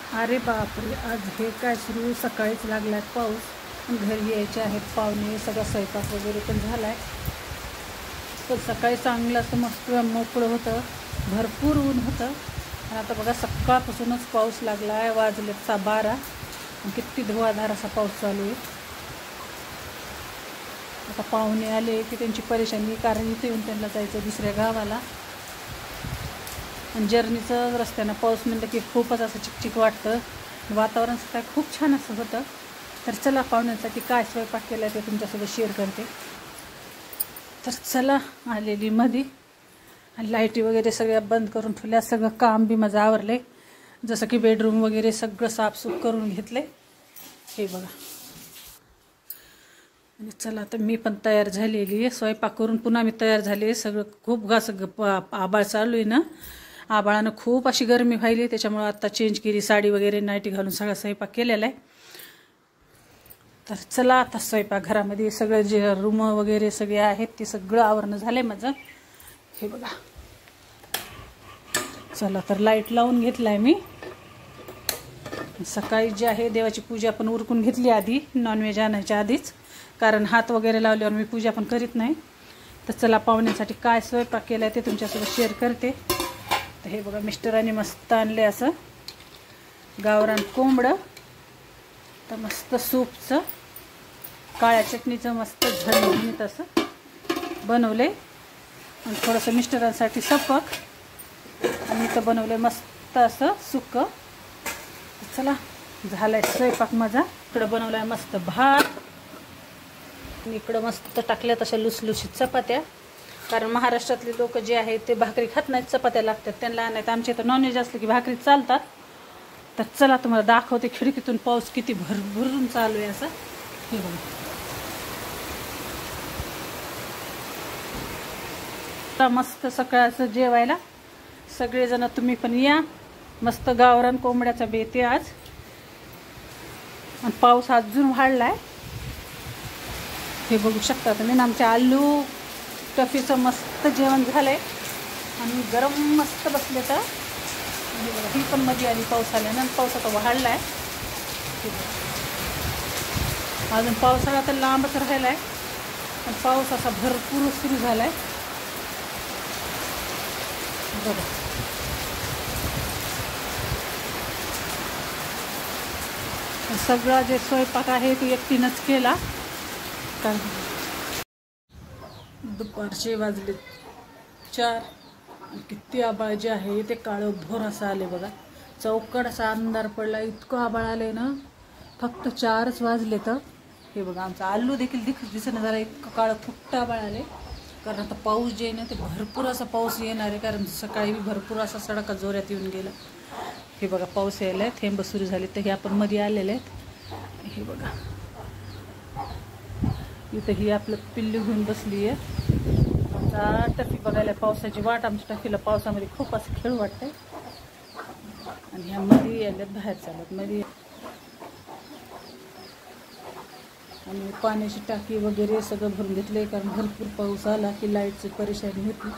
अरे बापरे, आज हे काय सुरू, सकाळीच लागलाय पाऊस. घरी यायचे आहेत पाहुणे, सगळा स्वयंपाक वगैरे पण झालाय. पण सकाळी चांगलं असं मस्त मोकळं होतं, भरपूर ऊन होतं. आणि आता बघा सकाळपासूनच पाऊस लागला आहे. वाजले 12 आणि किती धुवाधार असा पाऊस चालू आहे. आता पाहुणे आले की त्यांची परेशानी, कारण इथे येऊन त्यांना जायचं दुसऱ्या गावाला. आणि जर्नीचं रस्त्यानं पाऊस म्हणलं की खूपच असं चिकचिक वाटतं. वातावरण काय खूप छान असं होतं. तर चला, पाहुण्यांसाठी काय स्वयंपाक केला ते तुमच्यासोबत शेअर करते. तर चला, आलेली मध्ये आणि लाईटी वगैरे सगळ्या बंद करून ठेवल्या. सगळं काम बी माझं आवरले, जसं की बेडरूम वगैरे सगळं साफसूफ करून घेतले. हे बघा. आणि चला, आता मी पण तयार झालेली आहे. स्वयंपाक करून पुन्हा मी तयार झाले. सगळं खूप आबाळ चालू आहे ना, आबाळानं खूप अशी गरमी व्हायली. त्याच्यामुळं आता चेंज केली, साडी वगैरे नाईटी घालून सगळा स्वयंपाक केलेला आहे. तर चला, आता स्वयंपाक घरामध्ये सगळे जे रूम वगैरे सगळे आहेत ते सगळं आवरणं झालं आहे माझं. हे बघा. चला, तर लाईट लावून घेतला आहे मी. सकाळी जे आहे देवाची पूजा पण उरकून घेतली आधी, नॉनव्हेज आणायच्या आधीच, कारण हात वगैरे लावल्यावर मी पूजा पण करीत नाही. तर चला, पाहुण्यासाठी काय स्वयंपाक केला आहे ते तुमच्यासोबत शेअर करते. तर हे बघा, मिस्टरांनी मस्त आणले असं गावरान कोंबडं. तर मस्त सूपचं, काळ्या चटणीचं मस्त झणझणीत असं बनवले. आणि थोडंसं मिस्टरांसाठी सपक, आणि इथं बनवले मस्त असं सुक्कं. चला, झालाय स्वयंपाक माझा. इकडं बनवलाय मस्त भात, आणि इकडं मस्त टाकल्या तशा लुसलुशीत चपात्या. कारण महाराष्ट्रातले लोक जे आहेत ते भाकरी खात नाहीत, चपात्या लागतात त्यांना. नाही तर आमच्या इथं नॉनव्हेज असलं की भाकरी चालतात. तर चला, तुम्हाला दाखवते खिडकीतून पाऊस किती भरभरून चालू आहे असं. हे बघा, मस्त सकाळचं जेवायला सगळेजण तुम्ही पण या. मस्त गावरान कोंबड्याचा बेत आहे आज, आणि पाऊस अजून वाढलाय. हे बघू शकता तुम्ही. आमच्या आलू टफीचं मस्त जेवण झालंय आणि गरम मस्त बसले. तर हे बघा, ही पण मध्ये आली पाऊस आल्यानं, पाऊस आता वाढलाय. अजून पावसाळा तर लांबच राहिलाय, पण पाऊस असा भरपूर सुरू झालाय. बघा, सगळा जे स्वयंपाक आहे तो एकटीनंच केला. कारण दुपारचे वाजले 4 आणि किती आबाळ जे आहे ते काळं भोर असं आले बघा. चौकड असा अंधार पडला, इतकं आबाळ आले ना. फक्त 4च वाजले. तर हे बघा, आमचा आलू देखील दिसणं झाला, इतकं काळं फुट्ट आबाळ आले. कारण आता पाऊस जे आहे ना ते भरपूर असा पाऊस येणार आहे, कारण सकाळी भरपूर असा सडका जोरात येऊन गेला. हे बघा, पाऊस यायला आहे, थेंब सुरू झाले. तर हे आपण मध्ये आलेले आहेत. हे बघा, इथं ही आपलं पिल्लू घेऊन बसली आहे. आमचा टफी बघायला पावसाची वाट. आमच्या टफीला पावसामध्ये खूप असं खेळ वाटतंय. आणि ह्या मध्ये यायल्यात बाहेर चालत मध्ये. आणि पाण्याची टाकी वगैरे सगळं भरून घेतले, कारण भरपूर पाऊस आला की लाईटची परेशानी होती.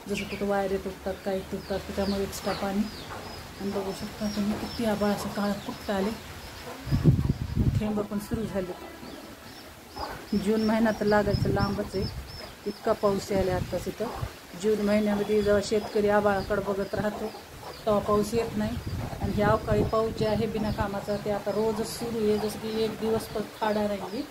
जसं कुठं वायरे तुटतात, काही तुटतात, त्याच्यामुळे एक्स्ट्रा पाणी. आणि बघू शकता तुम्ही किती आबाळ असं काळं फुट्ट आले, थेंब पण सुरू झाले. जून महिना तर लागायचं लांबच आहे, इतका पाऊस यायला आत्ताच. इथं जून महिन्यामध्ये जेव्हा शेतकरी आबाळाकडे बघत राहतो तेव्हा पाऊस येत नाही. आणि हे अवकाळी पाऊस जे आहे बिना कामाचा ते आता रोजच सुरू आहे, जसं की एक दिवस पण खाडा राहिली.